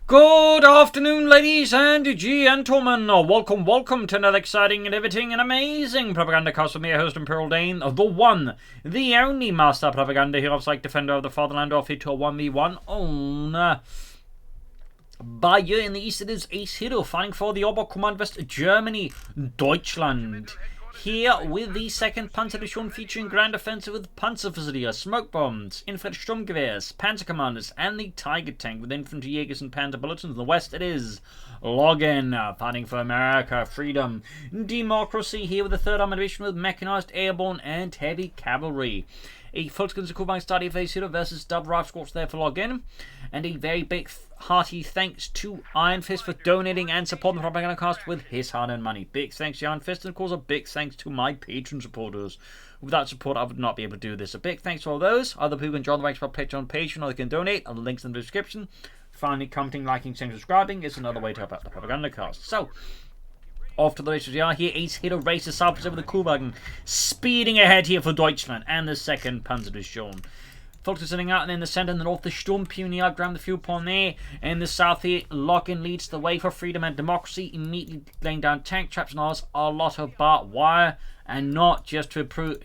Good afternoon, ladies and gentlemen. Welcome to another exciting and riveting and amazing Propagandacast with me, your host Imperial Dane, the one, the only master propaganda hero, like defender of the fatherland, off here to a 1v1 on Bayeux. In the east it is Acehiro, fighting for the Oberkommand West Germany, Deutschland. Here with the 2nd Panzerdivision featuring Grand Offensive with Panzerfusilier, smoke bombs, infantry Sturmgewehrs, Panzer Commanders, and the Tiger Tank with infantry Jaegers and Panzer Bulletins. In the west it is Logan, fighting for America, freedom, democracy. Here with the 3rd Armored Division with mechanized, airborne, and heavy cavalry. A Volkskrieger Kubank study of Acehiro versus Double Rifle Squads there for login. And a very big hearty thanks to Iron Fist for donating and supporting the Propagandacast with his hard-earned money. Big thanks to Iron Fist, and of course a big thanks to my Patreon supporters. Without support I would not be able to do this. A big thanks to all those. Other people can join the ranks by Patreon page, or they can donate. All the links in the description. Finally, commenting, liking, sharing, subscribing is another way to help out the Propagandacast. So, off to the races we are here. Acehiro races south over the Kuhwagen, speeding ahead here for Deutschland and the 2nd Panzerdivision. Volks sitting out, and in the centre and the north, the Sturmpionier grab the fuel point there. In the south here, Logan leads the way for freedom and democracy, immediately laying down tank traps and ours, a lot of barbed wire, and not just to improve,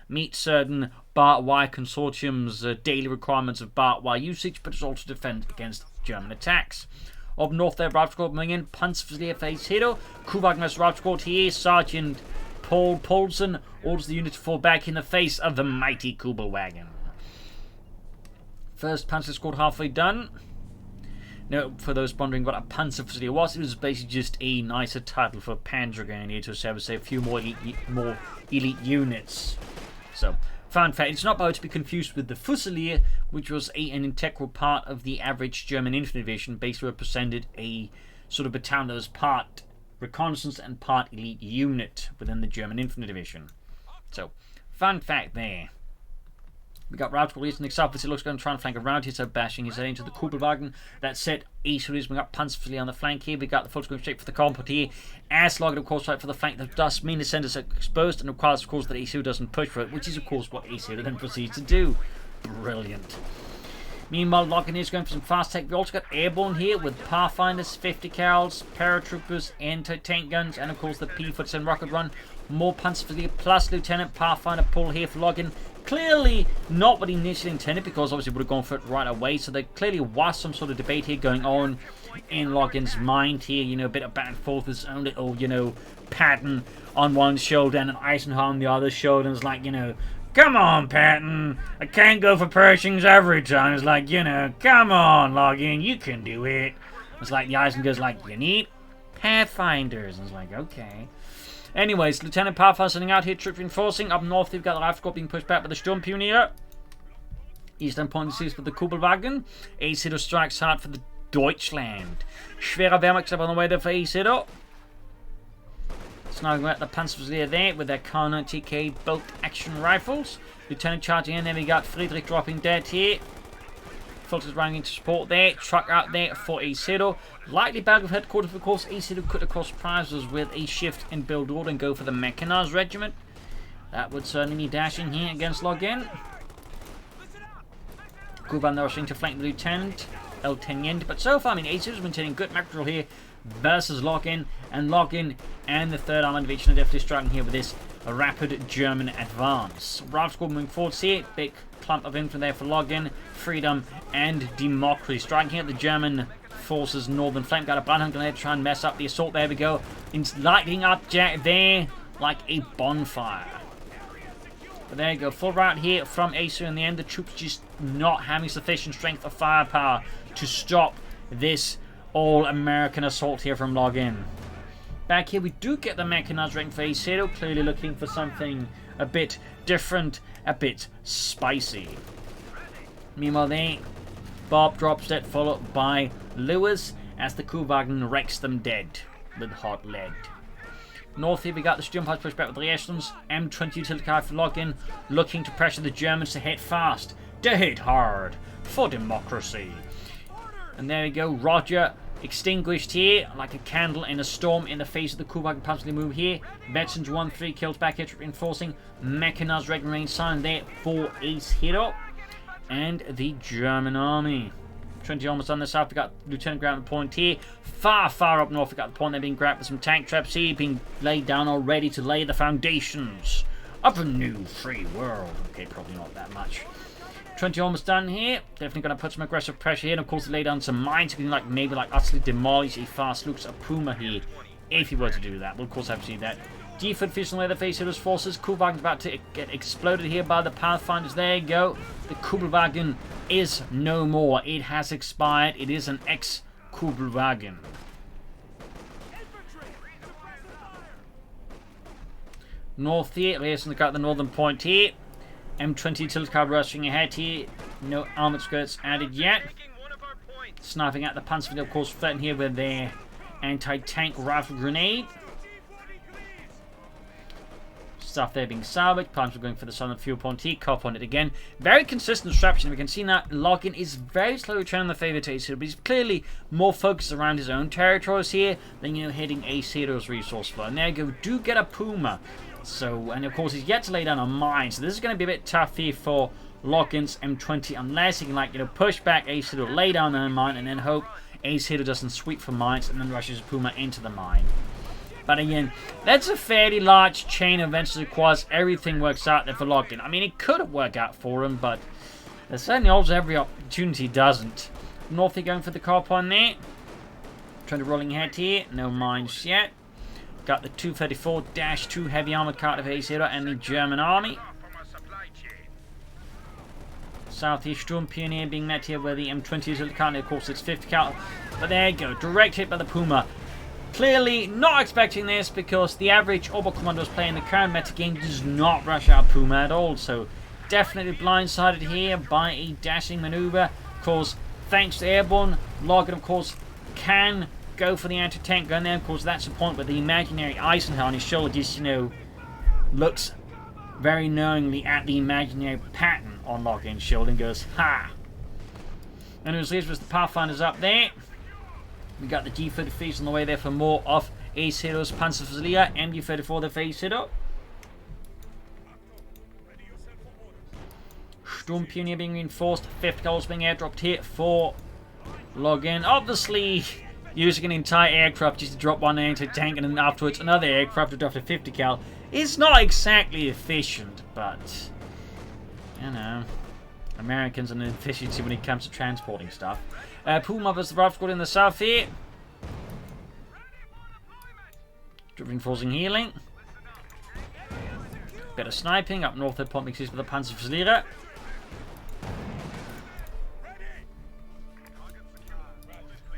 meet certain barbed wire consortium's daily requirements of barbed wire usage, but it's also to defend against German attacks. Up north there, Rifle Squad coming in, Panzerfusilier for Acehiro, Kuhwagen's Rifle Squad here, Sergeant Paul Poulsen orders the unit to fall back in the face of the mighty Kubelwagen. 1st Panzer Squad halfway done. Now, for those wondering what a Panzerfusilier was, it was basically just a nicer title for Panzer Grenadier to say a few more elite units. So, fun fact, it's not about to be confused with the Fusilier, which was an integral part of the average German infantry division, basically represented a sort of battalion that was part reconnaissance and part elite unit within the German infantry division. So, fun fact there. We got Rifle Squad in the south, but it looks going to try and flank around here, so bashing his head into the Kubelwagen. That said, Acehiro, we got Panzerfusilier on the flank here. We got the Volkskrieger straight for the combat here. As Logan, of course, right for the flank. That does mean the centers are exposed, and requires, of course, that Acehiro doesn't push for it, which is, of course, what Acehiro then proceeds to do. Brilliant. Meanwhile, Logan is going for some fast tech. We also got airborne here with Pathfinders, 50 cals, paratroopers, anti-tank guns, and of course the P-47 rocket run. More Panzerfusilier plus Lieutenant Pathfinder pull here for Logan. Clearly not what he initially intended, because obviously would have gone for it right away. So there clearly was some sort of debate here going on in Logan's mind here. A bit of back and forth, his own little, Patton on one shoulder and an Eisenhower on the other shoulder. And it's like, come on, Patton. I can't go for Pershings every time. It's like, come on, Logan, you can do it. It's like the Eisenhower's like, you need Pathfinders. And it's like, okay. Anyways, Lieutenant Pathfinder sending out here, troops reinforcing. Up north, we've got the Rifle Squad being pushed back by the Sturmpionier. Eastern point sees for the Kubelwagen. Acehiro strikes hard for the Deutschland. Schwerer Wehrmacht on the way there for Acehiro. Sniping at the Panzerfusilier there with their Kar 90K bolt action rifles. Lieutenant charging in, then we got Friedrich dropping dead here. Fultz is running into support there. Truck out there for Acehiro. Likely bag of headquarters, of course. Acehiro could, of course, surprise us with a shift in build order and go for the mechanized regiment. That would certainly be dashing here against Logan. Kuban rushing to flank the Lieutenant, El Teniente. But so far, Acehiro's maintaining good macro here versus Logan. And Logan and the 3rd Armored Division are definitely struggling here with this rapid German advance. Rifle Squad moving forwards here. Big clump of infantry there for Logan, freedom, and democracy. Striking at the German forces' northern flank. Got a Brandhand grenade to try and mess up the assault. There we go. It's lighting up there like a bonfire. But there you go. Full rout here from Acehiro. In the end, the troops just not having sufficient strength or firepower to stop this all-American assault here from Logan. Back here, we do get the mechanized rank for Acehiro. Clearly looking for something a bit different, a bit spicy. Meanwhile, there, Bob drops dead, followed by Lewis as the Kuhwagen wrecks them dead with hot lead. North here, we got the Sturmpanzer pushed back with the Eschlons. M20 utility car for Logan, looking to pressure the Germans to hit fast, to hit hard, for democracy. And there we go, Roger. Extinguished here like a candle in a storm in the face of the Kuhwagen Panzer move here. Veterans 1-3 kills back here, reinforcing. Mechanized regular range sign there for Acehiro. And the German army 20 almost on the south. We got Lieutenant Grant at the point here. Far, far up north, we got the point there being grabbed with some tank traps here, being laid down already to lay the foundations of a new free world. Okay, probably not that much. 20 almost done here. Definitely going to put some aggressive pressure here. And of course, lay down some mines. You can maybe utterly demolish a fast looks of Puma here. If he were to do that. We'll of course have to see that. Defense fishing away the Acehiro forces. Kubelwagen about to get exploded here by the Pathfinders. There you go. The Kubelwagen is no more. It has expired. It is an ex-Kubelwagen. North here. Here's got the northern point here. M20 utility car rushing ahead here. No armored skirts added yet. Sniping at the Panzer, of course, threatened here with their anti-tank rifle grenade. Stuff there being salvaged. Panzer going for the southern fuel point here. Cop on it again. Very consistent strategy. We can see that Login is very slowly turning the favour to Acehiro, but he's clearly more focused around his own territories here than, hitting Acehiro's resource flow. And there you go. Do get a Puma. So, and of course, he's yet to lay down a mine. So this is going to be a bit tough here for Login's M20 unless he can, push back Acehiro, lay down a mine, and then hope Acehiro doesn't sweep for mines and then rushes Puma into the mine. But again, that's a fairly large chain of events that requires everything works out there for Login. I mean, it could work out for him, but there's certainly also every opportunity doesn't. Northie going for the car point there. Trying to rolling ahead here. No mines yet. Got the 234-2 heavy armored car of Acehiro and the German army. Southeast Sturm Pioneer being met here where the M20 is currently, of course, it's 50 cal. But there you go, direct hit by the Puma. Clearly not expecting this because the average Oberkommandos playing the current meta game does not rush out Puma at all. So definitely blindsided here by a dashing maneuver. Of course, thanks to Airborne, Login, of course, can go for the anti-tank gun there. Of course, that's the point where the imaginary Eisenhower on his shoulder just, looks very knowingly at the imaginary pattern on Login's shoulder and goes, ha! And it was the Pathfinders up there. We got the G33s on the way there for more of Acehiro's Panzerfusilier, MG34 the Acehiro. Sturm Pioneer being reinforced, 50 goals being airdropped here for Login. Obviously, using an entire aircraft just to drop one anti-tank and then afterwards another aircraft to drop a 50 cal is not exactly efficient, but Americans and efficiency when it comes to transporting stuff. Puma versus the Rifle Squad in the south here. Reinforcing healing. Bit of sniping up north at pumping seas with the Panzerfusilier.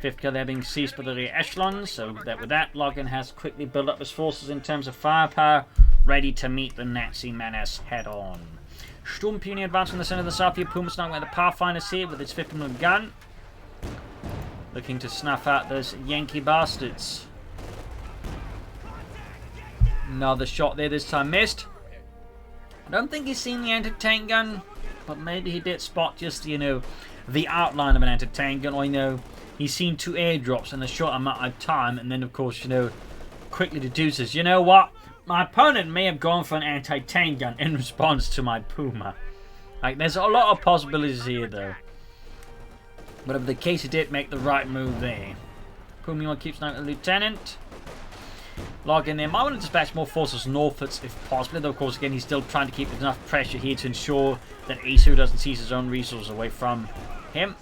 Fifth kill there being seized by the rear echelons, so that with that, Login has quickly built up his forces in terms of firepower, ready to meet the Nazi menace head on. Sturm Pioneer advancing in the center of the south here. Puma sniping at the Pathfinders here with its 50mm gun. Looking to snuff out those Yankee bastards. Another shot there, this time missed. I don't think he's seen the anti-tank gun, but maybe he did spot just, the outline of an anti-tank gun, or, he's seen two airdrops in a short amount of time, and then, of course, quickly deduces, you know what? My opponent may have gone for an anti-tank gun in response to my Puma. There's a lot of possibilities here, though. Whatever the case, he did make the right move there. Puma keeps sniping the Lieutenant. Login there. Might want to dispatch more forces northwards if possible. Though, of course, again, he's still trying to keep enough pressure here to ensure that Acehiro doesn't seize his own resources away from him.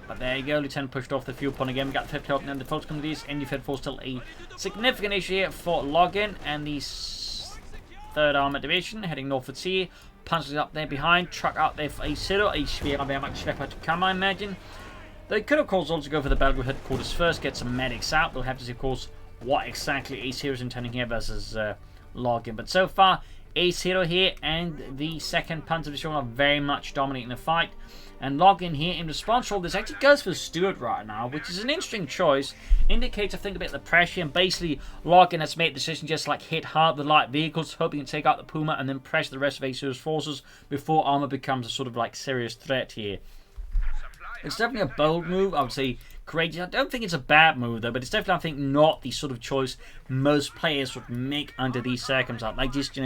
But there you go. Lieutenant pushed off the fuel point again. We got 50 help and the folks come to these. ND-4 still a significant issue here for Login and the 3rd Armored Division heading northwards here. Punches up there behind. Truck out there for Acehiro. A very much schlepper to come, I imagine. They could, of course, also go for the Belgrade headquarters first, get some medics out. We'll have to see, of course, what exactly Acehiro is intending here versus Login. But so far, Acehiro here and the 2nd Panzer Division are very much dominating the fight. And Login here, in response to all this, actually goes for Stuart right now, which is an interesting choice. Indicates, I think, a bit of the pressure. And basically, Login has made the decision just hit hard with light vehicles, hoping to take out the Puma and then pressure the rest of Acehiro's forces before armor becomes a sort of serious threat here. It's definitely a bold move. I would say courageous. I don't think it's a bad move, though, but it's definitely, I think, not the sort of choice most players would make under these circumstances. Just,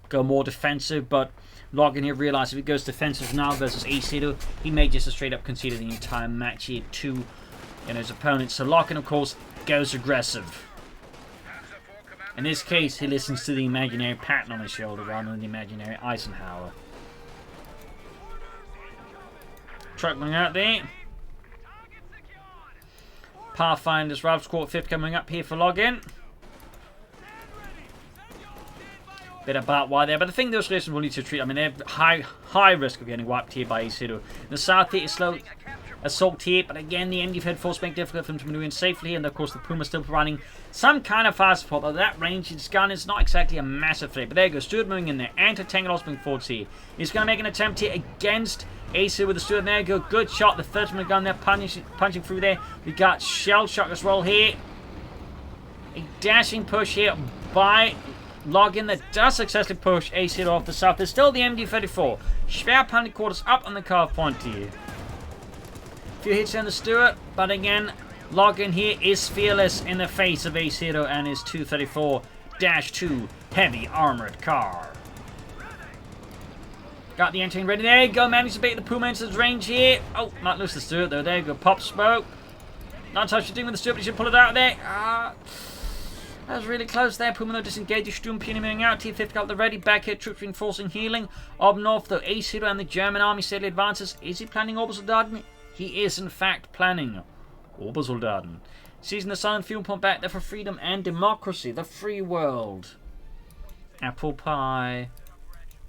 go more defensive, but Logan here realized if he goes defensive now versus Acehiro, he may just straight up concede the entire match here to his opponent. So Logan, of course, goes aggressive. In this case, he listens to the imaginary Patton on his shoulder rather than the imaginary Eisenhower. Truck going out there. Pathfinder's Ralph's Court 5th coming up here for login. Bit of barbed wire there, but the thing those races will need to treat, I mean, they're high risk of getting wiped here by Acehiro. The south here is slow assault here, but again, the MD-34 make it difficult for them to maneuver in safely here, and of course the Puma still providing some kind of fire support, though that range its gun is not exactly a massive threat. But there you go, Stuart moving in there, anti-tank and moving forwards here. He's going to make an attempt here against Acehiro with the Stuart. There you go, good shot, the 30mm gun there, punching through there. We got shell shock as well here. A dashing push here by Login that does successfully push Acehiro off the south. There's still the MD-34. Schwer Panic Quarters up on the carve point here. A few hits on the Stuart, but again, Login here is fearless in the face of Acehiro and his 234-2 heavy armored car. Got the engine ready. There you go. Managed to bait the Puma into his range here. Oh, not lose the Stuart though. There you go. Pop smoke. Not touch the thing with the Stuart, but you should pull it out there. That was really close there. Puma though disengages. Sturmpeter moving out. T-5 got the ready. Back here, troops reinforcing healing. Up north though, Acehiro and the German army steadily advances. Is he planning Obersoldaten? He is in fact planning Obersoldaten. Seizing the silent fuel pump back there for freedom and democracy. The free world. Apple pie.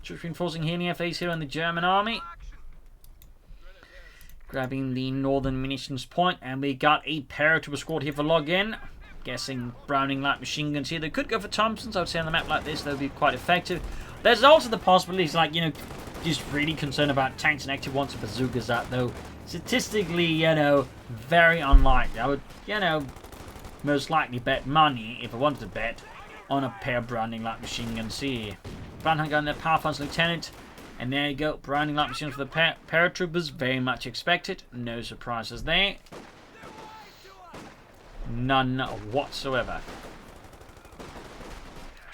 Troops reinforcing healing for Acehiro and the German army. Grabbing the northern munitions point. And we got a paratrooper squad here for login. Guessing Browning light machine guns here. They could go for Thompsons. I would say on the map like this, they would be quite effective. There's also the possibilities, like, just really concerned about tanks and active ones and bazookas that, though, statistically, very unlikely. I would, most likely bet money, if I wanted to bet, on a pair of Browning light machine guns here. Browning gun there, Pathfinder's Lieutenant. And there you go, Browning light machines for the paratroopers. Very much expected. No surprises there. None whatsoever.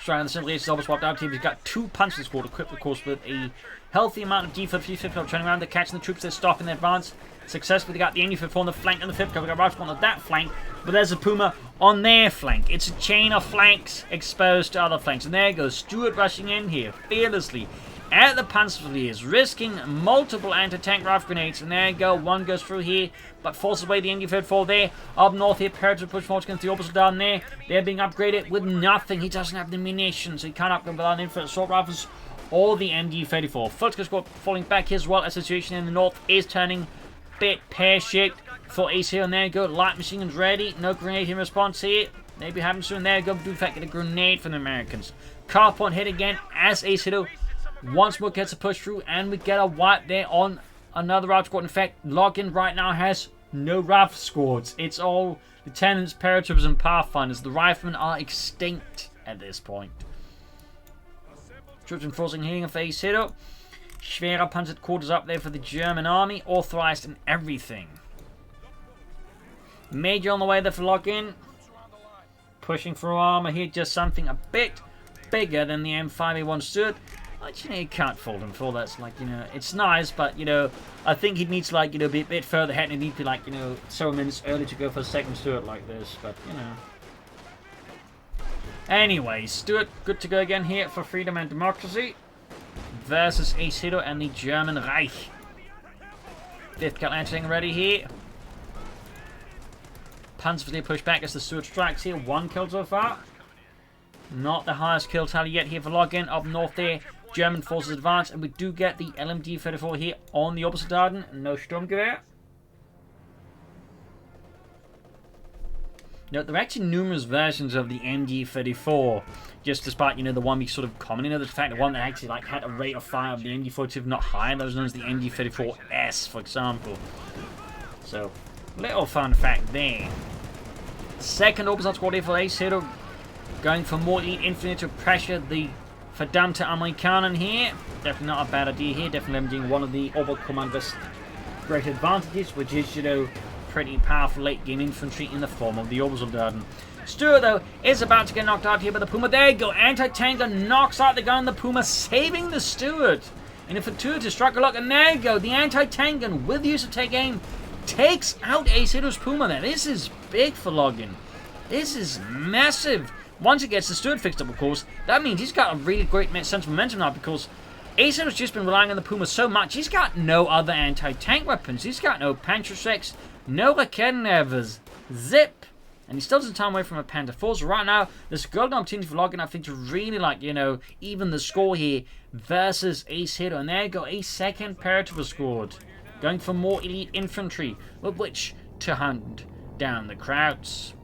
Straight on the simply double swapped out team. He's got 2 punches squad equipped, of course, with a healthy amount of D-55 turning around. They're catching the troops. They're stopping their advance. Successfully, they got the NU-54 on the flank and the 5th cover. Got Rifle on that flank, but there's a Puma on their flank. It's a chain of flanks exposed to other flanks. And there goes Stuart rushing in here fearlessly at the Panzerfleers, risking multiple anti-tank rifle grenades. And there you go, one goes through here, but forces away the NU-54 there. Up north here, Paratrooper push forward against the opposite down there. They're being upgraded with nothing. He doesn't have the munitions, so he can't upgrade without infantry assault rifles or the MD-34. Footsker squad falling back here as well. A situation in the north is turning a bit pear-shaped for Acehiro. And there you go, light machine guns ready. No grenade in response here. Maybe happen soon. There you go, do in fact get a grenade from the Americans. Car point hit again as Acehiro once more gets a push through, and we get a wipe there on another rifle squad. In fact, Login right now has no rifle squads. It's all lieutenants, paratroopers, and pathfinders. The riflemen are extinct at this point. Troops enforcing healing of Acehiro. Schwerer panzered quarters up there for the German army, authorized and everything. Major on the way there for Login. Pushing through armor here, just something a bit bigger than the M5A1 Stuart. But, you can't fault him for all that's, like, it's nice, but, I think he needs, like, be a bit further ahead, and he'd be, like, several minutes early to go for a second Stuart like this, but, Anyway, Stuart, good to go again here for freedom and democracy versus Acehiro and the German Reich. 5th Cavalry ready here. Panzerfleet push back as the Stuart strikes here. 1 kill so far. Not the highest kill tally yet here for Login. Up north there, German forces advance, and we do get the LMD-34 here on the Obersoldaten. No Sturmgewehr. Now, there are actually numerous versions of the MD-34, just despite, the one we sort of commented on, the fact the one that actually, like, had a rate of fire of the MD-42 not higher. That was known as the MD-34S, for example. So, little fun fact there. Second Obersoldaten squad here for Acehiro, going for more Elite Infantry to pressure the verdammte Amerikaner here. Definitely not a bad idea here. Definitely leveraging one of the Oberkommandier's great advantages, which is, pretty powerful late game infantry in the form of the Obersoldaten. Stuart, though, is about to get knocked out here by the Puma. There you go. Anti-tanker knocks out the gun. The Puma saving the Stuart. And if a 2 to strike a lock, and there you go, the anti-tank gun with use of take aim takes out Acehiro's Puma there. This is big for Logan. This is massive. Once he gets the steward fixed up, of course, that means he's got a really great sense of momentum now, because Acehiro's just been relying on the Puma so much. He's got no other anti-tank weapons. He's got no Panzerschrecks, no Raketenwerfers, zip. And he still doesn't time away from a Panther 4. So right now, there's a golden opportunity for Logan, I think, to really, like, you know, even the score here versus Acehiro. And there you go, a second paratrooper scored. Going for more elite infantry, with which to hunt down the Krauts.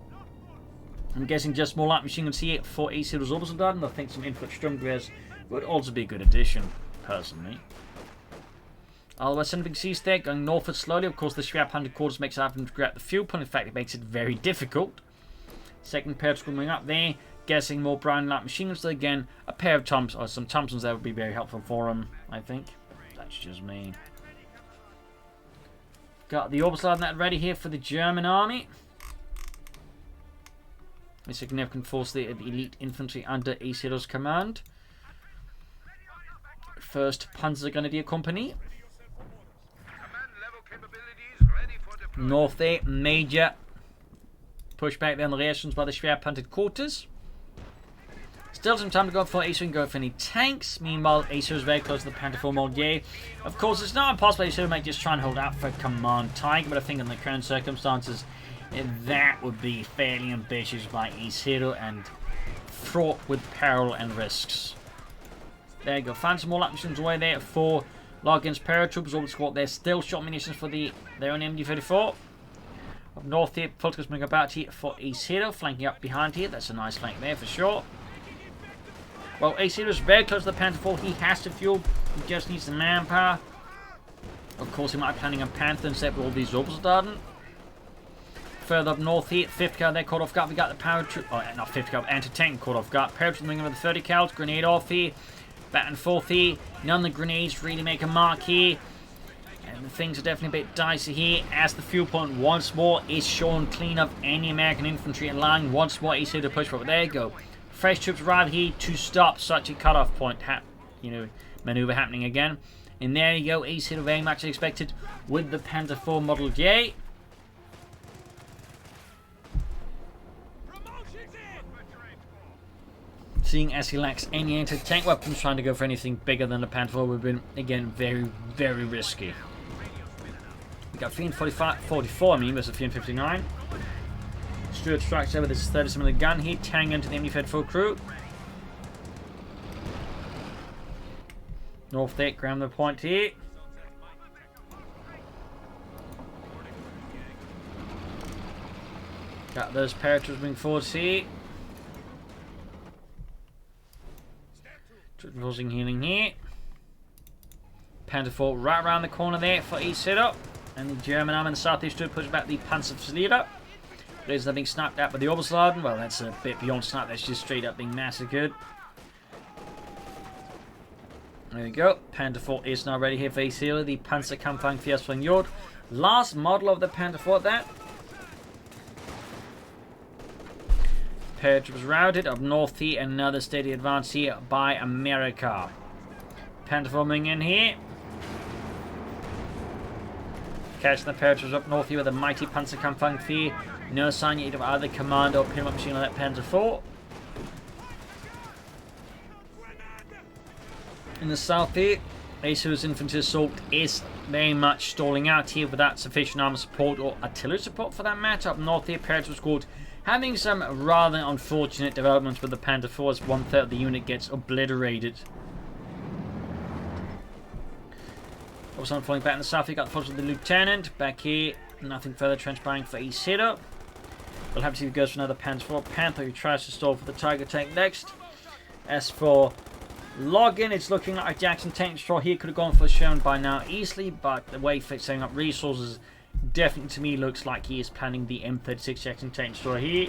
I'm guessing just more light machine guns here for Acehiro's orbital dart, and I think some infantry Sturmgewehrs would also be a good addition, personally. Otherwise, sending big C's there, going northward slowly. Of course, the Schwab 100 quarters makes it happen to grab the fuel point. In fact, it makes it very difficult. Second pair coming up there, guessing more brown light machine guns. So again, a pair of Thompsons, or some Thompsons there would be very helpful for him, I think. That's just me. Got the Oberslaufen that ready here for the German army. A significant force there of elite infantry under Acehiro's command. First Panzer Grenadier Company. North there, major pushback there on the reactions by the Schwerpanzergrenadier quarters. Still some time to go for Acehiro and go for any tanks. Meanwhile, Acehiro is very close to the Panther 4 Moldier. Of course, it's not impossible Acehiro might just try and hold out for Command Tiger, but I think in the current circumstances, that would be fairly ambitious by Acehiro and fraught with peril and risks. There you go. Find some more light machines away there for Logan's paratroopers. All the squad there. Still shot munitions for their own MD-34. Up north here, Politica's moving about here for Acehiro. Flanking up behind here. That's a nice flank there for sure. Well, Acehiro is very close to the Panther 4. He has to fuel. He just needs the manpower. Of course, he might be planning a Panther instead with all these orbitals starting. Further up north here, 5th car there caught off guard. We got the paratroop. Oh, not 5th car, anti-tank caught off guard. Paratroop moving with the 30 cals. Grenade off here. Back and forth here. None of the grenades really make a mark here. And things are definitely a bit dicey here as the fuel point once more is shown clean of any American infantry in line. Once more, Acehiro to push forward. There you go. Fresh troops arrive here to stop such a cutoff point, maneuver happening again. And there you go, Acehiro very much expected with the Panther 4 Model J. Seeing as he lacks any anti-tank weapons, trying to go for anything bigger than the Panther 4 would have been, again, very, very risky. We got Fiend 44, versus Fiend 59. Stuart strikes over this 30mm gun here, tearing into the MD-34 crew. North there, ground the point here. Got those paratroopers moving forward here. Causing healing here. Panther 4 right around the corner there for Acehiro. And the German arm in the southeast to push back the Panzerverlierer. They're being sniped at by the Oberslaufen. Well, that's a bit beyond snipe. That's just straight up being massacred. There we go. Panther 4 is now ready here for Acehiro. The Panzerkampfwagen Fierspring last model of the Panther 4 there. Paratroopers routed up north here. Another steady advance here by America. Panther 4 moving in here. Catching the paratroopers up north here with a mighty Panzerkampfwagen Vier. No sign yet of either commando or pinwheel machine on that Panther 4. In the south here, Acehiro's infantry assault is very much stalling out here without sufficient armor support or artillery support for that matter. Up north here, paratroopers squad having some rather unfortunate developments with the Panther 4 as 1/3 of the unit gets obliterated. Also falling back in the south, you got the force of the lieutenant. Back here, nothing further transpiring for Acehiro. We'll have to see if he goes for another Panther 4. Panther who tries to stall for the Tiger tank next. As for Logan, it's looking like Jackson tank destroyer here could have gone for Sherman by now easily, but the way for setting up resources definitely to me looks like he is planning the M36 Jackson tank destroyer here.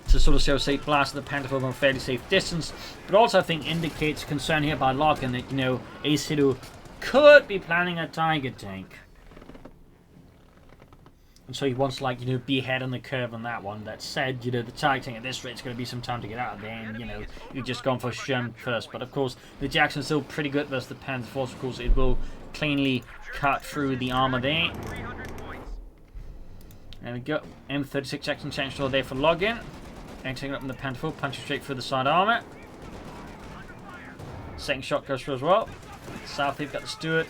To sort of show safe blast of the Panther 4 from a fairly safe distance, but also I think indicates concern here by Logan that, Acehiro could be planning a Tiger tank. And so he wants to, like, you know, be ahead on the curve on that one. That said, you know, the targeting at this rate is going to be some time to get out of there. And, you know, you've just gone for Sherman first. But, of course, the Jackson's still pretty good versus the Panther Force. Of course, it will cleanly cut through the armor there. There we go. M36 Jackson Chancellor there for login. Exiting up in the Panther Force, punching straight through the side armor. Second shot goes through as well. South, they've got the Stuart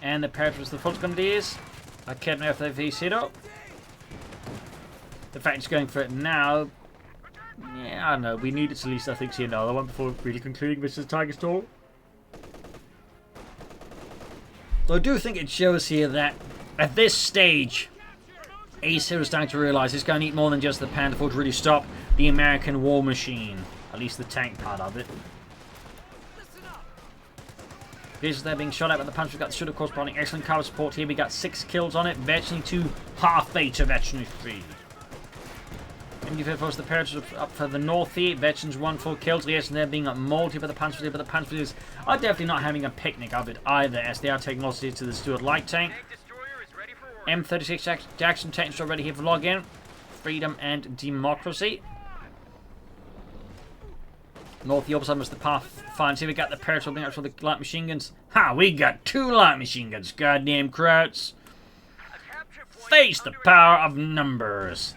and the paratroopers, the Fulton Grenadiers. I can't know if they've Acehiro. The fact it's going for it now, yeah, I don't know. We need it to at least, I think, see another one before really concluding this is Tiger Storm. So I do think it shows here that at this stage, Acehiro is starting to realise it's going to need more than just the Panther Force to really stop the American war machine. At least the tank part of it. Visuals there being shot at, but the punch. We've got the Stuart corresponding excellent cover support here. We got 6 kills on it. Virtually 2 half beta, virtually 3. MD5 force the paratroopers up for the north here. Veterans 1 full kills. Yes, and they're being multi by the Panzer, but the Panzers are definitely not having a picnic of it either, as they are taking losses to the Stuart light tank. M36 Jackson tank is already here for login. Freedom and democracy. North, the opposite was the Pathfinder. See, we got the paratroop being out for the light machine guns. Ha! We got 2 light machine guns. Goddamn Krauts. Face the power of numbers.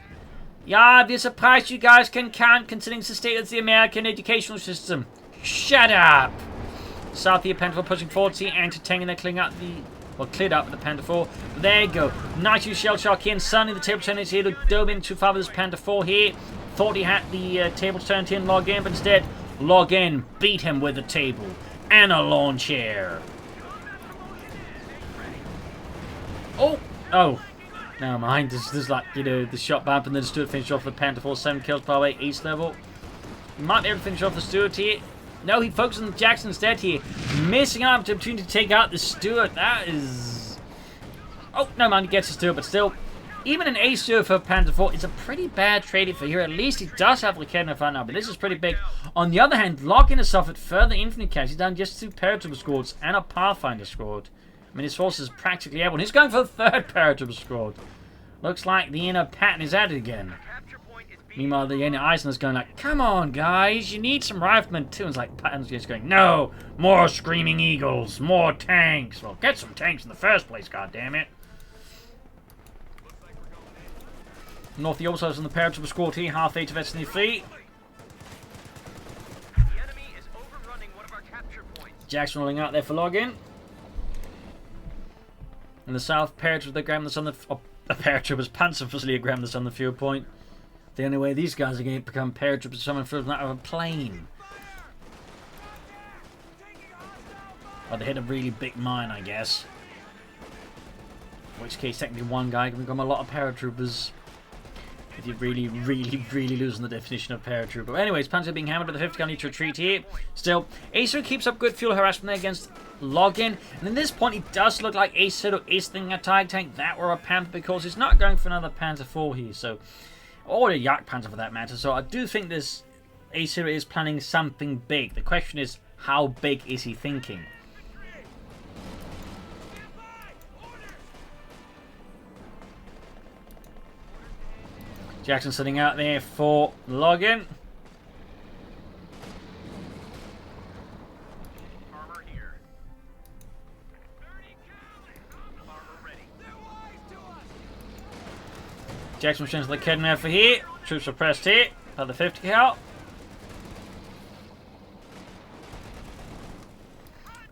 Yeah, I'd be surprised you guys can count, considering the state of the American educational system. Shut up! South here, Panther 4 pushing forward, see anti-tank, and they're clearing up the... Well, cleared up with the Panther 4. There you go. 92 shell shock here, and Sunny, the table turn is here to dove in too far with this Panther 4 here. Thought he had the table turned in, log in, but instead, log in, beat him with a table and a lawn chair. Oh! Oh. Never mind, there's like, you know, the shot bump and then Stuart finished off the Panther 4, 7 kills by the way, ace level. He might be able to finish off the Stuart here. No, he focused on the Jackson instead here. Missing an opportunity to take out the Stuart. That is... Oh, no man, he gets the Stuart, but still, even an ace Stuart for Panther 4 is a pretty bad trading for here. At least he does have Lacan in front now, but this is pretty big. On the other hand, Lock-in has suffered further infantry casualties. He's done just 2 paratrooper squads and a Pathfinder squad. I mean, his force is practically everyone. He's going for the 3rd paratrooper squad. Looks like the inner pattern is at it again. Meanwhile, the inner Eisenhower's going like, come on, guys, you need some riflemen too. And it's like, Patton's just going, no, more screaming eagles, more tanks. Well, get some tanks in the first place, goddammit. North, the also on the paratrooper squad here, half 8 of Destiny Fleet. Jackson rolling out there for login. In the south, paratroopers, they grab this on the... paratroopers, Panzer facility grab this on the field point. The only way these guys are going to become paratroopers is someone from out of a plane. Or they hit a really big mine, I guess. In which case, technically one guy can become a lot of paratroopers. If you're really, really, really losing the definition of paratrooper. But anyways, Panzer being hammered with the 50 gun, need to retreat here. Still, Acehiro keeps up good fuel harassment there against Login. And at this point, it does look like Acehiro is thinking a TIE tank, that or a Panther, because he's not going for another Panther 4 here. So, or a Yak Panther for that matter. So I do think this Acehiro is planning something big. The question is, how big is he thinking? Jackson sitting out there for login. Armor here. Jackson returns to the kid now for here. Troops are pressed here by the 50 cal.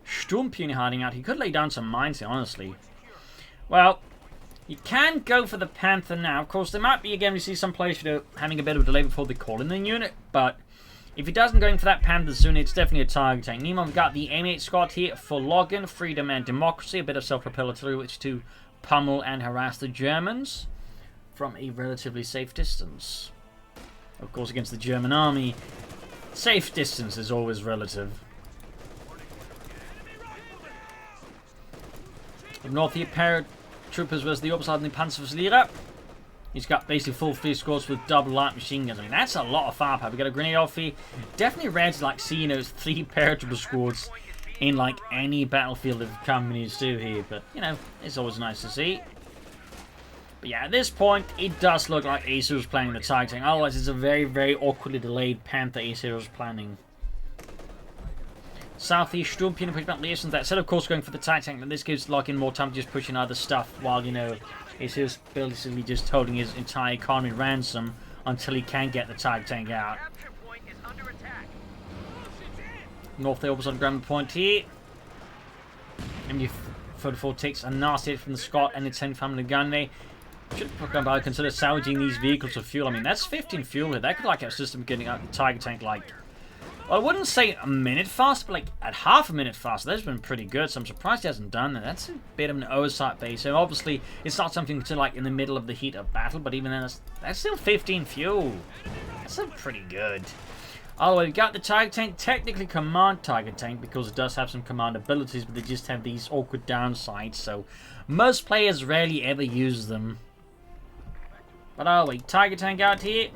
Sturmpuny hiding out. He could lay down some mines here, honestly. Well, you can go for the Panther now. Of course, there might be, again, we see some players, you know, having a bit of a delay before they call in the unit. But if he doesn't go in for that Panther soon, it's definitely a target tank. Meanwhile, we've got the M8 squad here for login, freedom and democracy. A bit of self-propel artillery, which to pummel and harass the Germans from a relatively safe distance. Of course, against the German army, safe distance is always relative. Up north here, paratroopers versus the opposite in the Panzerverlierer. He's got basically full 3 squads with double light machine guns. I mean, that's a lot of firepower. We got a grenade off here. Definitely rare to like see, you know, 3 paratrooper squads in like any battlefield that companies do here. But, you know, it's always nice to see. But yeah, at this point, it does look like Acehiro's planning the Tiger Tank. Otherwise, it's a very, very awkwardly delayed Panther Acehiro's planning. Southeast Sturmpion push back Leosons. That said, of course, going for the Tiger Tank, but this gives Login more time to just pushing other stuff while, you know, Acehiro's basically just holding his entire economy ransom until he can get the Tiger Tank out. North they almost on ground point here. MD-44 takes a nasty hit from the Scott and the 10 family gun there. Should Propagandacaster consider salvaging these vehicles of fuel? I mean, that's 15 fuel here. That could like have a system getting out the Tiger Tank like, well, I wouldn't say a minute fast, but like at half a minute fast. That's been pretty good, so I'm surprised he hasn't done that. That's a bit of an oversight base. So obviously, it's not something to like in the middle of the heat of battle, but even then, that's still 15 fuel. That's still pretly good. Oh, we've got the Tiger Tank, technically command Tiger Tank, because it does have some command abilities, but they just have these awkward downsides, so most players rarely ever use them. But oh wait, Tiger Tank out here.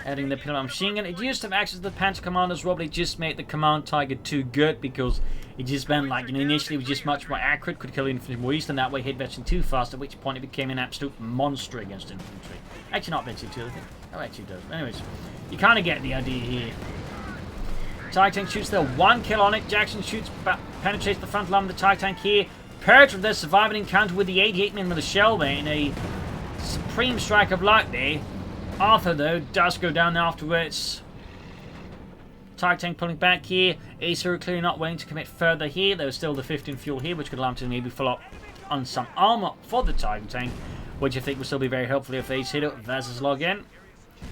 Adding the Pinot machine gun. It used to have access to the Panther command as well, but it just made the command Tiger too good because it just meant like, you know, initially it was just much more accurate, could kill infantry more easily, and that way hit veteran too fast, at which point it became an absolute monster against infantry. Actually not veteran 2, I think. Oh, actually does. Anyways, you kind of get the idea here. Tiger Tank shoots there, 1 kill on it. Jackson shoots, penetrates the front line of the Tiger Tank here. Paratrooper there surviving encounter with the 88 with a shell there in a supreme strike of light there. Arthur, though, does go down afterwards. Tiger Tank pulling back here. Acehiro clearly not willing to commit further here. There's still the 15 fuel here, which could allow him to maybe fill up on some armor for the Tiger Tank, which I think will still be very helpful if Acehiro versus Login.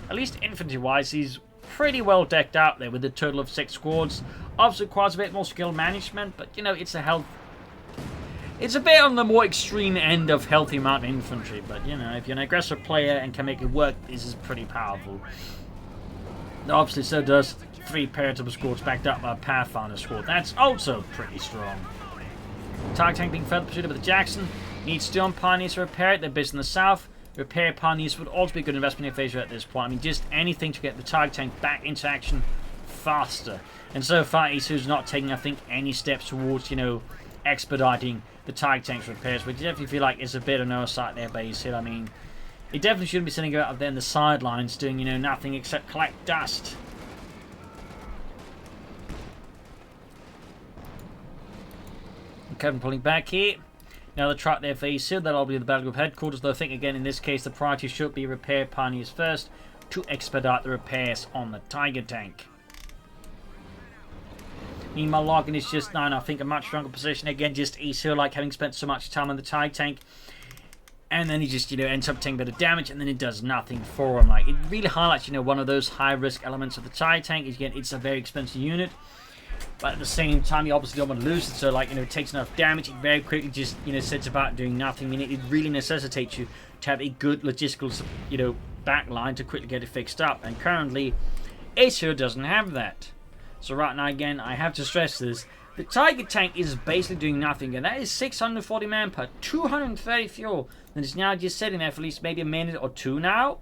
At least infantry-wise, he's pretty well decked out there with a total of 6 squads. Obviously requires a bit more skill management, but, you know, it's a bit on the more extreme end of healthy amount of infantry, but, you know, if you're an aggressive player and can make it work, this is pretty powerful. Obviously, so does 3 Paratrooper squads backed up by a Pathfinder squad. That's also pretty strong. Tiger Tank being further pursued by the Jackson. Needs Storm Pioneers to repair it. They're based in the south. Repair Pioneers would also be a good investment in Asia at this point. I mean, just anything to get the Tiger Tank back into action faster. And so far, Isu's not taking, I think, any steps towards, you know, expediting the Tiger Tank's repairs, which I definitely feel like is a bit of an oversight there by Acehiro. I mean, he definitely shouldn't be sitting out there in the sidelines doing, you know, nothing except collect dust. And Kevin pulling back here. Now the truck there for Acehiro, that'll be the battle group headquarters, though I think again in this case the priority should be repair Pioneers first to expedite the repairs on the Tiger Tank. Meanwhile, Login is just now in, I think, a much stronger position. Again, just Acehiro, like, having spent so much time on the Tiger Tank. And then he just, you know, ends up taking a bit of damage, and then it does nothing for him. Like, it really highlights, you know, one of those high-risk elements of the Tiger Tank. Again, it's a very expensive unit. But at the same time, you obviously don't want to lose it. So, like, you know, it takes enough damage. It very quickly just, you know, sits about doing nothing. I mean, it really necessitates you to have a good logistical, you know, backline to quickly get it fixed up. And currently, Acehiro doesn't have that. So right now, again, I have to stress this. The Tiger Tank is basically doing nothing, and that is 640 manpower, 230 fuel, and it's now just sitting there for at least maybe a minute or two now,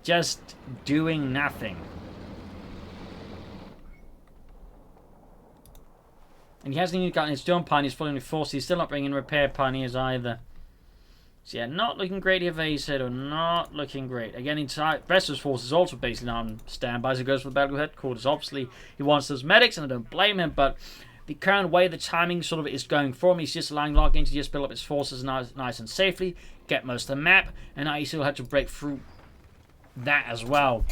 just doing nothing. And he hasn't even gotten his Stone Pioneers fully reinforced. He's still not bringing Repair Pioneers either. So yeah, not looking great here for Acehiro, not looking great. Again, inside, Brester's force is also basically on standby as he goes for the battle headquarters. Obviously, he wants those medics, and I don't blame him, but the current way the timing sort of is going for him, he's just allowing Login to just build up his forces nice and safely, get most of the map, and now Acehiro had to break through that as well.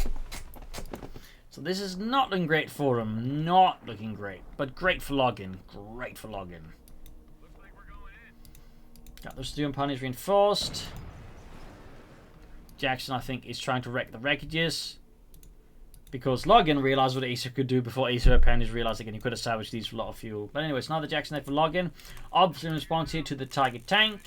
So this is not looking great for him, not looking great, but great for Login, great for Login. Got those Stone Pioneers reinforced. Jackson, I think, is trying to wreck the wreckages. Because Login realized what Acehiro could do before Acehiro apparently realized again he could have salvaged these for a lot of fuel. But anyway, it's another Jackson there for Login. Obviously in response here to the Tiger Tank.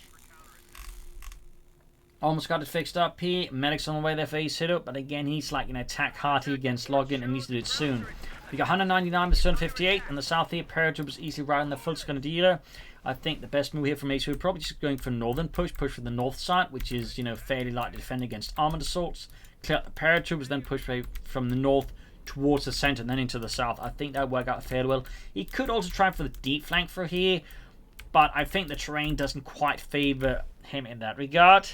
Almost got it fixed up here. Medics on the way there for Acehiro. But again, he's like an attack hearty against Login and needs to do it soon. We got 199 with 758. And the south here, Paratroopers easily riding the full Scanadilla. I think the best move here from Acehiro probably just going for northern push for the north side, which is, you know, fairly light to defend against armored assaults. Clear out the Paratroopers, then push from the north towards the center and then into the south. I think that would work out fairly well. He could also try for the deep flank for here, but I think the terrain doesn't quite favor him in that regard.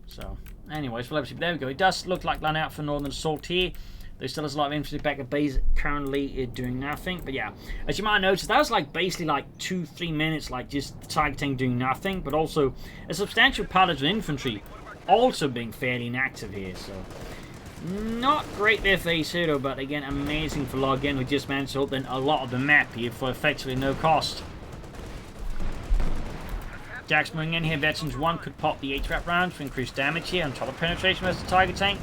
So, anyways, well, there we go. It does look like line out for Northern Assault here. There still is a lot of infantry back at base currently doing nothing. But yeah, as you might notice, that was like basically like 2-3 minutes, like just the Tiger Tank doing nothing, but also a substantial part of the infantry also being fairly inactive here. So, not great there for Acehiro, but again, amazing for Login, who just managed to open a lot of the map here for effectively no cost. Jack's moving in here. Veterans 1 could pop the H-Trap rounds for increased damage here on top of penetration versus the Tiger Tank.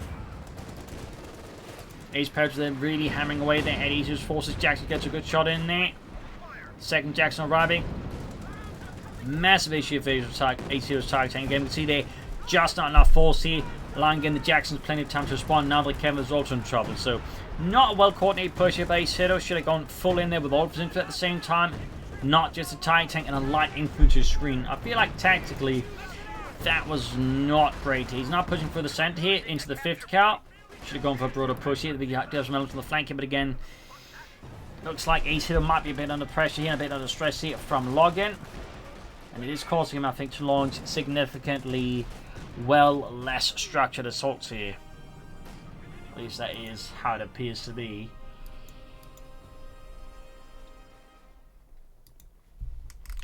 Ace Paratroopers then really hammering away there at Acehiro's forces. Jackson gets a good shot in there. Second Jackson arriving. Massive issue for Acehiro's Tiger Tank. Again, you can see there just not enough force here. Lying again, the Jackson's plenty of time to respond. Now that Kevin's also in trouble. So, not a well-coordinated push here by Acehiro. Should have gone full in there with all of his infantry at the same time. Not just a Tiger Tank and a light infantry screen. I feel like tactically, that was not great. He's not pushing for the center here into the 5th cal. Should have gone for a broader push here. The big does element on the flanking, but again, looks like Acehiro might be a bit under pressure here, a bit under stress here from Login. And it is causing him, I think, to launch significantly less structured assaults here. At least that is how it appears to be.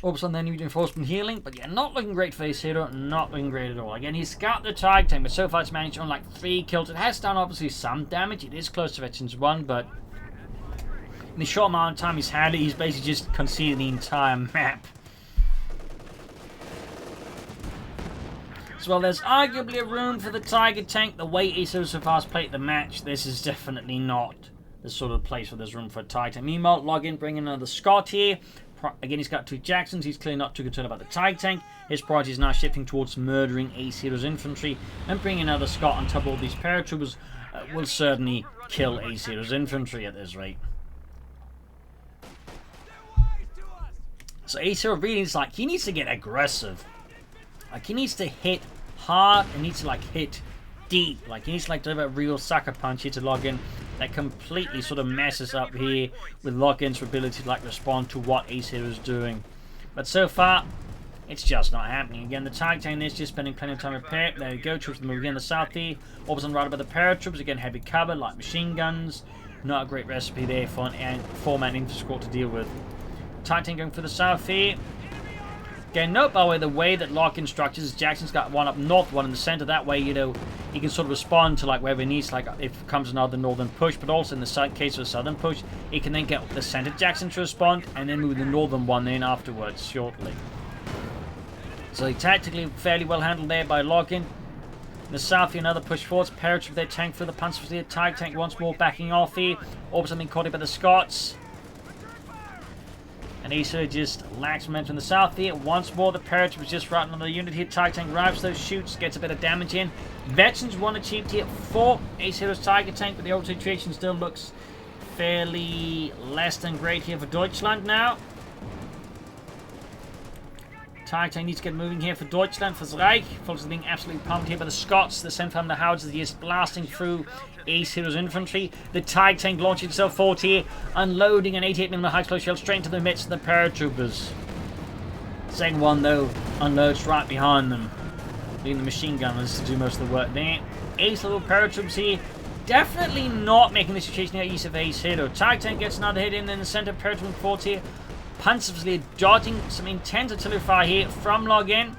Also, then new reinforcement healing, but yeah, not looking great for Acehiro, not looking great at all. Again, he's got the Tiger Tank, but so far it's managed on like 3 kills. It has done obviously some damage. It is close to Veterans 1, but in the short amount of time he's had it, he's basically just conceded the entire map. So while there's arguably a room for the Tiger Tank, the way Acehiro so far has played the match, this is definitely not the sort of place where there's room for a Tiger Tank. Meanwhile, Login bringing another Scott here. Again, he's got 2 Jacksons. He's clearly not too concerned about the Tiger Tank. His priority is now shifting towards murdering Acehiro's infantry, and bringing another Scott on top of all these paratroopers will certainly kill Acehiro's infantry at this rate. So Acehiro really is like, he needs to get aggressive. Like, he needs to hit hard and needs to like hit deep. Like, he needs to like deliver a real sucker punch here to Login that completely sort of messes up here with Login's ability to like respond to what Acehiro is doing. But so far, it's just not happening. Again, the Tiger Tank is just spending plenty of time repair. There we go, troops moving in the south here. Always on right about the paratroopers. Again, heavy cover, light machine guns. Not a great recipe there for an 4-man infantry squad to deal with. Tiger Tank going for the south here. Again, note by the way that Login structures is Jackson's got one up north, one in the center. That way, you know, he can sort of respond to like wherever he needs, like if it comes another northern push, but also in the case of a southern push, he can then get the center Jackson to respond and then move the northern one in afterwards shortly. So tactically fairly well handled there by Login. In the south here, another push forwards. Paratroop their tank for the Panzer here. Tiger Tank once more backing off here. Also being caught by the Scots. And Acehiro just lacks momentum in the south here. Once more, the paratroop is just right on the unit here. Tiger Tank arrives those shoots, gets a bit of damage in. Veterans 1 achieved here for Acehiro's Tiger Tank, but the overall situation still looks fairly less than great here for Deutschland now. Tiger Tank needs to get moving here for Deutschland, for Reich. Folks are being absolutely pumped here by the Scots. The send from the houses, he is blasting through Acehiro's infantry. The Tiger Tank launching itself forward here, unloading an 88mm high explosive shell straight into the midst of the paratroopers. Second one, though, unloads right behind them, leaving the machine gunners to do most of the work there. Ace level paratroopers here, definitely not making the situation here easy for Acehiro. Tiger Tank gets another hit in the center, paratroop forward here. Panzers dodging some intense artillery fire here from Login.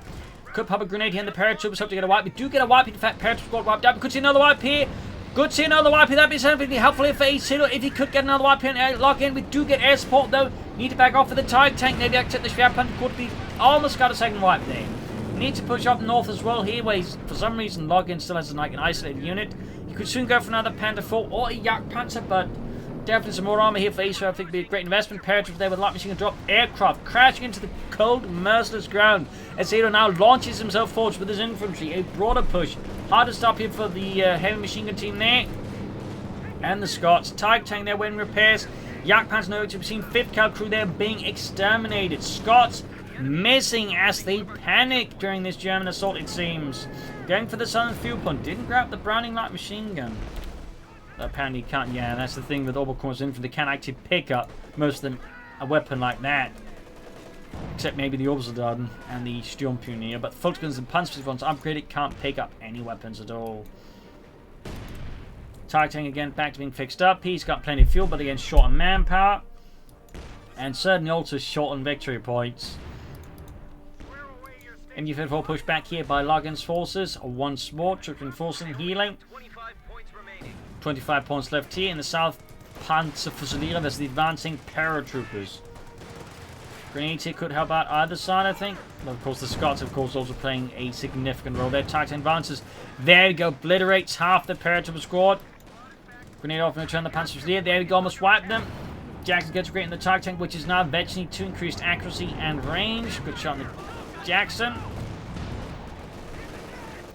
Could pop a grenade here in the paratroopers, hope to get a wipe. We do get a wipe, in fact, paratroopers got wiped out. We could see another wipe here. Could see another wipe here. That'd be something helpful here for Acehiro if he could get another wipe here and Login. We do get air support though. Need to back off for the Tiger Tank. Maybe accept the Schwerpunkt. Could be almost got a second wipe there. Need to push up north as well here, where he's, for some reason Login still has like an isolated unit. He could soon go for another Panther 4 or a Jagdpanzer, but definitely some more armor here for Acehiro. I think would be a great investment. Paratroopers there with light machine gun drop aircraft crashing into the cold, merciless ground. Acehiro now launches himself forward with his infantry. A broader push. Hard to stop here for the heavy machine gun team there. And the Scots. Tiger Tank there when repairs. Jagdpanzer nowhere to be seen. 5th cal crew there being exterminated. Scots missing as they panic during this German assault, it seems. Going for the southern fuel point. Didn't grab the Browning light machine gun. Apparently can't. Yeah, that's the thing with Oberkorps infantry. They can't actually pick up most of the a weapon like that. Except maybe the Obserdaden and the Sturmpioneer. But Fultguns and Panzer once upgraded can't pick up any weapons at all. Target tank again back to being fixed up. He's got plenty of fuel, but again short on manpower. And certainly also short on victory points. MG-34 pushed back here by Logan's forces. Once more, troops reinforcing, healing. 25 points left here. In the south, Panzerfusilier, there's the advancing paratroopers. Grenadiers here could help out either side, I think. But of course, the Scots, of course, also playing a significant role. Their target advances. There we go, obliterates half the paratrooper squad. Grenade off and return the Panzerfusilier. There we go, almost wiped them. Jackson gets great in the target tank, which is now eventually to increased accuracy and range. Good shot on the Jackson.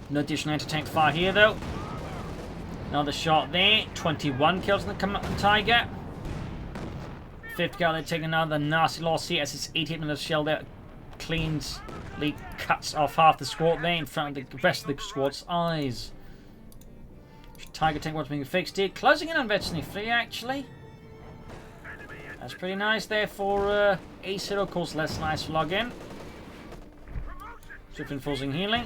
No additional anti-tank fire here, though. Another shot there. 21 kills on the Tiger. 5th guy, they're taking another nasty loss here as its 88mm shell there cleanly cuts off half the squad there in front of the rest of the squad's eyes. Tiger tank what's being fixed here. Closing in on Veteran Fleet, actually. That's pretty nice there for Acehiro. Of course, less nice for login. Swift enforcing healing.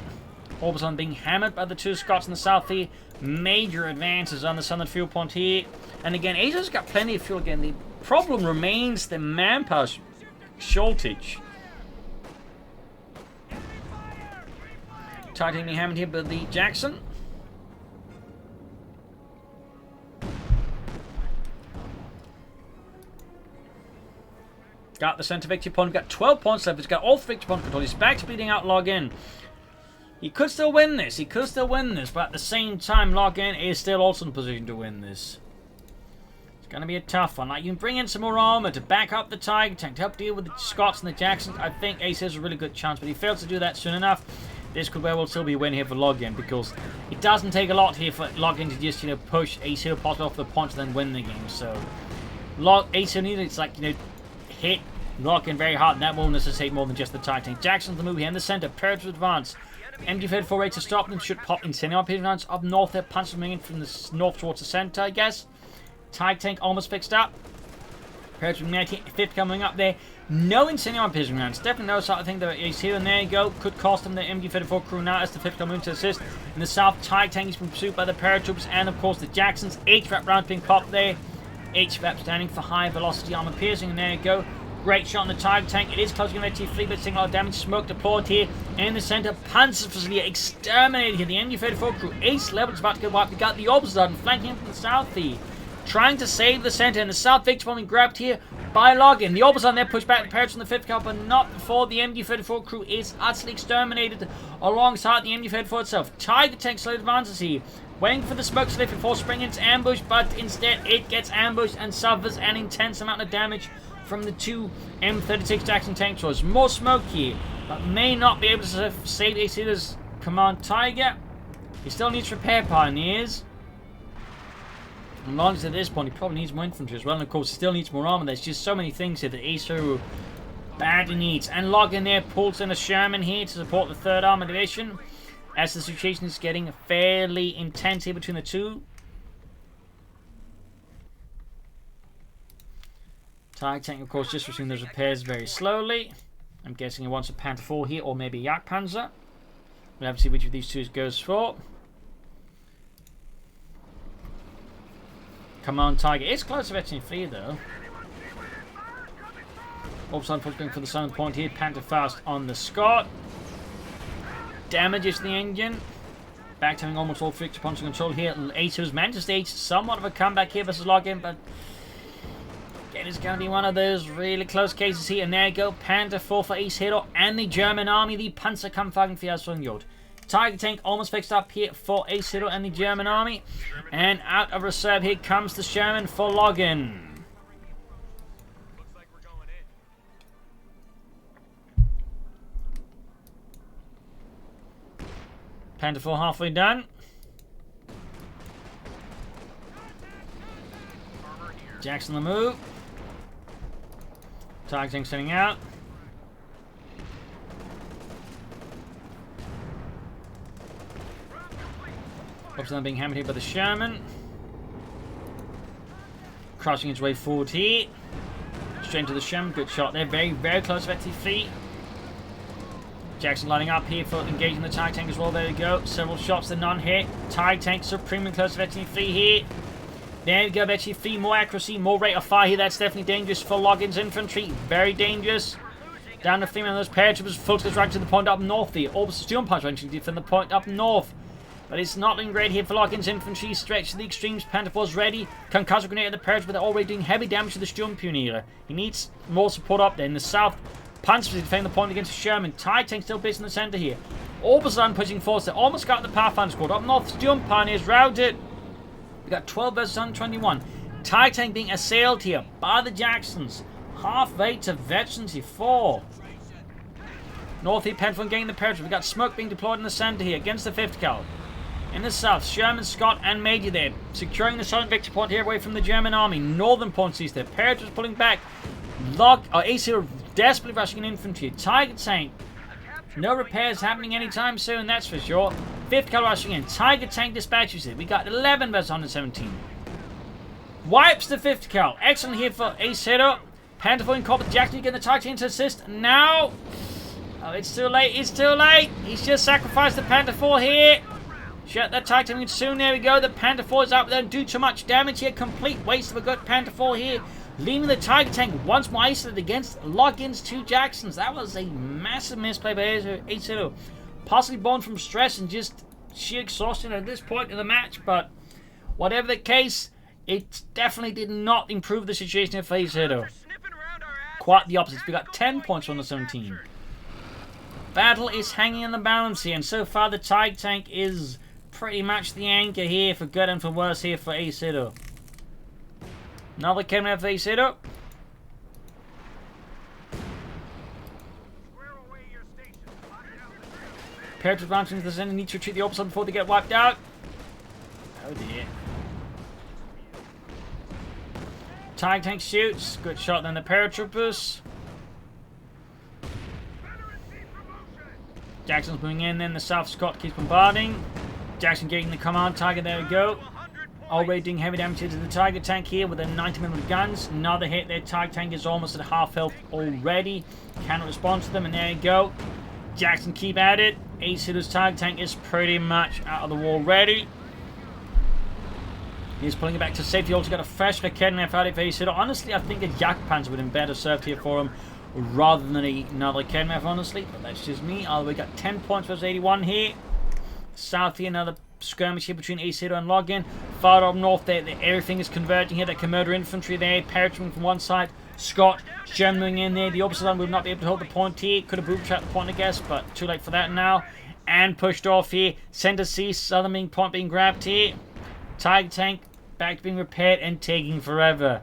Orbison being hammered by the two Scots in the south here. Major advances on the southern fuel point here. And again, Acehiro's got plenty of fuel again. The problem remains the manpower shortage. Targeting being hammered here by the Jackson. Got the center victory point. Got 12 points left. He's got all 3 victory point control. He's back to bleeding out login. He could still win this. He could still win this. But at the same time, login is still also in position to win this. It's going to be a tough one. Like, you can bring in some more armor to back up the Tiger tank to help deal with the Scots and the Jacksons. I think Ace has a really good chance. But he fails to do that soon enough. This could very well still be a win here for login. Because it doesn't take a lot here for login to just, push Acehiro possibly off the point and then win the game. So, Acehiro needs, it's like, hit login very hard, and that will necessitate more than just the Tiger tank. Jackson's the move here in the center. Paratroopers advance. MG-34 ready to stop them. Should pop incendiary rounds up north there. Punch them in from the north towards the center, I guess. Tiger tank almost fixed up. Paratrooper 5th coming up there. No incendiary piercing rounds. Definitely no sort of thing that is here, and there you go. Could cost them the MG-34 crew now as the 5th coming in to assist. In the south, Tiger tank is being pursued by the paratroopers and of course the Jacksons. HVAP rounds being popped there. HVAP standing for high velocity armor piercing, and there you go. Great shot on the Tiger tank. It is closing on their T3, but seeing a lot of damage. Smoke deployed here in the center. Panzerfusilier exterminated here. The MG-34 crew. Ace level is about to get wiped. We got the Obserdaden flanking from the south here. Trying to save the center. And the south victory being grabbed here by login. The Obserdaden there pushed back the Paratroopers from the 5th car, but not before the MG-34 crew is utterly exterminated alongside the MG-34 itself. Tiger tank slowly advances here. Waiting for the smoke slip before springing into ambush, but instead it gets ambushed and suffers an intense amount of damage from the two M36 Jackson tank destroyers. More smoke here, but may not be able to save Acehiro's command Tiger. He still needs repair pioneers. And long as at this point, he probably needs more infantry as well. And of course, he still needs more armor. There's just so many things here that Acehiro badly needs. And Login there pulls in a Sherman here to support the 3rd Armor Division. As the situation is getting fairly intense here between the two. Tiger tank, of course, just receiving those repairs very slowly. I'm guessing he wants a Panther 4 here, or maybe a Jagdpanzer. We'll have to see which of these two it goes for. Come on, Tiger. It's close to Veteran Fleet, though. All of a sudden, folks going for the southern point here. Panther fast on the Scot. Damages the engine. Back to having almost all 3 points of control here. Acehiro's managed to stage somewhat of a comeback here versus Login, but again, it's going to be one of those really close cases here. And there you go. Panther 4 for Acehiro and the German army. The Panzerkampfwagen für Jod. Tiger tank almost fixed up here for Acehiro and the German army. And out of reserve here comes the Sherman for Login. Panther 4 halfway done. Jackson the move. Tiger tank setting out. Obviously being hammered here by the Sherman. Crushing its way forward here. straight into the Shem. Good shot there. Very, very close to FT3. Jackson lining up here for engaging the TIE tank as well. There we go. Several shots, they're non-hit. TIE tank supremely close to FT3 here. There we go, FT3. More accuracy, more rate of fire here. That's definitely dangerous for Loggins infantry. Very dangerous. Down to 3 men of those paratroopers. Focus right to the point up north here. Orbis Steel Punch eventually defend the point up north. But it's not looking great here for Loggins infantry. Stretch to the extremes. Panther 4's ready. Concussive grenade at the paratroopers, but they're already doing heavy damage to the Sturmpioneer. He needs more support up there in the south. Panzers defending the point against Sherman. TIE tank still based in the center here. Orbison pushing forward. They almost got the Pathfinder squad. Up north, Sturmpioneers routed. We got 12 versus 121. TIE tank being assailed here by the Jacksons. Halfway to Veterancy 4. North here, Penfold getting the paratroopers. We got smoke being deployed in the center here against the 5th Cal. In the south, Sherman, Scott, and Major there. Securing the southern victory point here away from the German army. Northern point sees there. Paratroopers pulling back. Acehiro desperately rushing in infantry. Tiger tank. No repairs happening anytime soon, that's for sure. 5th Cal rushing in. Tiger tank dispatches it. We got 11 versus 117. Wipes the 5th Cal. Excellent here for Acehiro. Panther 4 in cop with Jackson getting the Tiger tank to assist. Now. Oh, it's too late. It's too late. He's just sacrificed the Panther 4 here. Shut that Tiger tank soon. There we go. The Panther 4 is out there and do too much damage here. Complete waste of a good Panther 4 here. Leaving the Tiger tank once more isolated against Loggins 2 Jacksons. That was a massive misplay by Acehiro. Possibly born from stress and just sheer exhaustion at this point in the match. But whatever the case, it definitely did not improve the situation for Acehiro. Quite the opposite. We got 10 points from the 17. Battle is hanging in the balance here. And so far the Tiger tank is pretty much the anchor here for good and for worse here for Acehiro. Another cannon for Acehiro. Paratroopers bouncing into the center. Need to retreat the opposite before they get wiped out. Oh dear. Tiger tank shoots. Good shot then the paratroopers. Jackson's moving in then. The South Scott keeps bombarding. Jackson getting the command target. There we go. Already doing heavy damage to the Tiger tank here with a 90mm guns. Another hit. Their Tiger tank is almost at half health already. Cannot respond to them, and there you go. Jackson keep at it. Acehiro's Tiger tank is pretty much out of the war ready. He's pulling it back to safety. Also got a fresh cannon there for Acehiro. Honestly, I think a Jagdpanzer would have been better served here for him rather than another cannon, honestly. But that's just me. We got 10 points versus 81 here. South here, another skirmish here between Acehiro and Loggin. Far up north there, everything is converging here. That can murder infantry there. Paratrooping from one side. Scott, Sherman moving in there. The opposite line would not be able to hold the point here. Could have boom trapped the point, I guess, but too late for that now. And pushed off here. Center C, southern main point being grabbed here. Tiger tank back to being repaired and taking forever.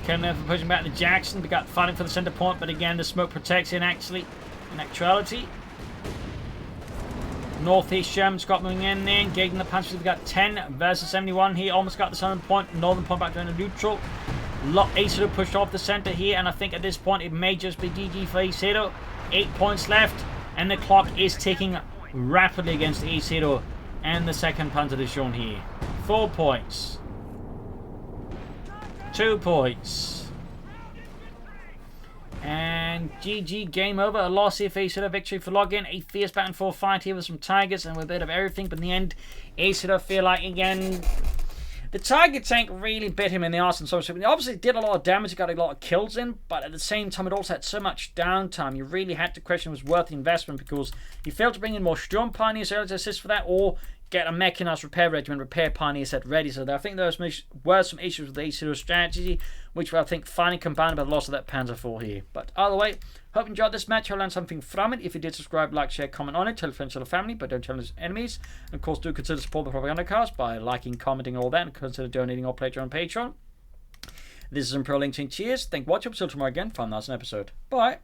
Cannon for pushing back to Jackson. We got fighting for the center point, but again, the smoke protects in actuality. Northeast Sherman, Scott moving in there, engaging the Panthers. We've got 10 versus 71 here. Almost got the southern point, northern point back down to neutral. Acehiro pushed off the center here, and I think at this point it may just be GG for Acehiro. 8 points left, and the clock is ticking rapidly against Acehiro and the second Panther is shown here. 4 points. 2 points. And GG, game over. A loss here for Acehiro, victory for Loggin. A fierce back and forth fight here with some Tigers and with a bit of everything. But in the end, Acehiro feel like, again, the Tiger tank really bit him in the arse and so on. It obviously did a lot of damage, it got a lot of kills in, but at the same time, it also had so much downtime. You really had to question if it was worth the investment because you failed to bring in more Sturmpioneers to assist for that, or get a mechanized repair regiment, repair pioneer set ready. So I think there were some issues with the Acehiro strategy, which I think finally combined by the loss of that Panzer IV here. But either way, hope you enjoyed this match. I learned something from it. If you did, subscribe, like, share, comment on it. Tell friends, tell family, but don't tell his enemies. And of course, do consider support the Propagandacast by liking, commenting, all that, and consider donating or pledging on Patreon. This is Imperial LinkedIn. Cheers. Thank you for watching. Until tomorrow again. Find the next episode. Bye.